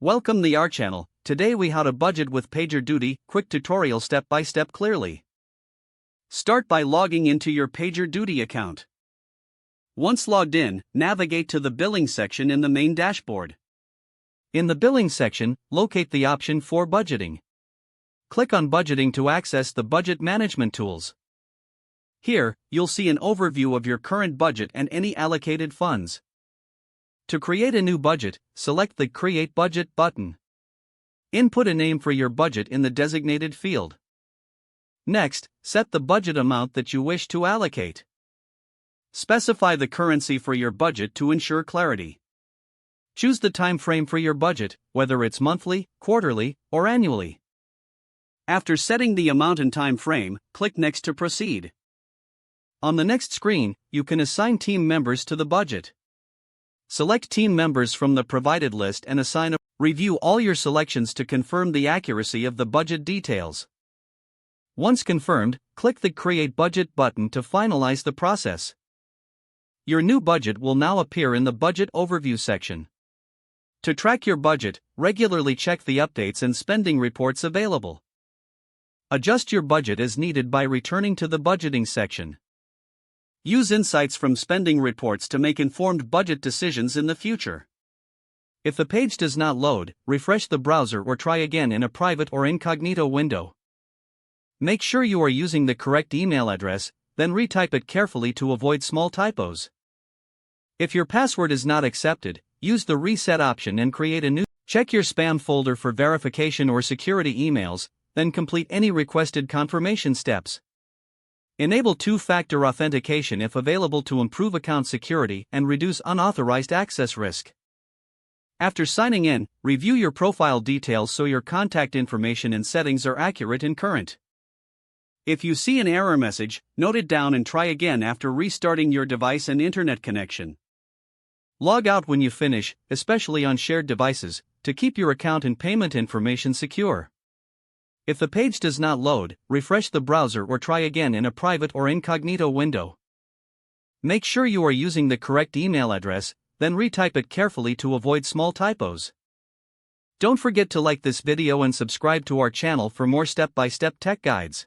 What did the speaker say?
Welcome to our channel. Today we how to budget with PagerDuty, quick tutorial step by step clearly. Start by logging into your PagerDuty account. Once logged in, navigate to the billing section in the main dashboard. In the billing section, locate the option for budgeting. Click on budgeting to access the budget management tools. Here, you'll see an overview of your current budget and any allocated funds. To create a new budget, select the Create Budget button. Input a name for your budget in the designated field. Next, set the budget amount that you wish to allocate. Specify the currency for your budget to ensure clarity. Choose the time frame for your budget, whether it's monthly, quarterly, or annually. After setting the amount and time frame, click Next to proceed. On the next screen, you can assign team members to the budget. Select team members from the provided list and assign a. Review all your selections to confirm the accuracy of the budget details. Once confirmed, click the Create Budget button to finalize the process. Your new budget will now appear in the Budget Overview section. To track your budget, regularly check the updates and spending reports available. Adjust your budget as needed by returning to the Budgeting section. Use insights from spending reports to make informed budget decisions in the future. If the page does not load, refresh the browser or try again in a private or incognito window. Make sure you are using the correct email address, then retype it carefully to avoid small typos. If your password is not accepted, use the reset option and create a new. Check your spam folder for verification or security emails, then complete any requested confirmation steps. Enable two-factor authentication if available to improve account security and reduce unauthorized access risk. After signing in, review your profile details so your contact information and settings are accurate and current. If you see an error message, note it down and try again after restarting your device and internet connection. Log out when you finish, especially on shared devices, to keep your account and payment information secure. If the page does not load, refresh the browser or try again in a private or incognito window. Make sure you are using the correct email address, then retype it carefully to avoid small typos. Don't forget to like this video and subscribe to our channel for more step-by-step tech guides.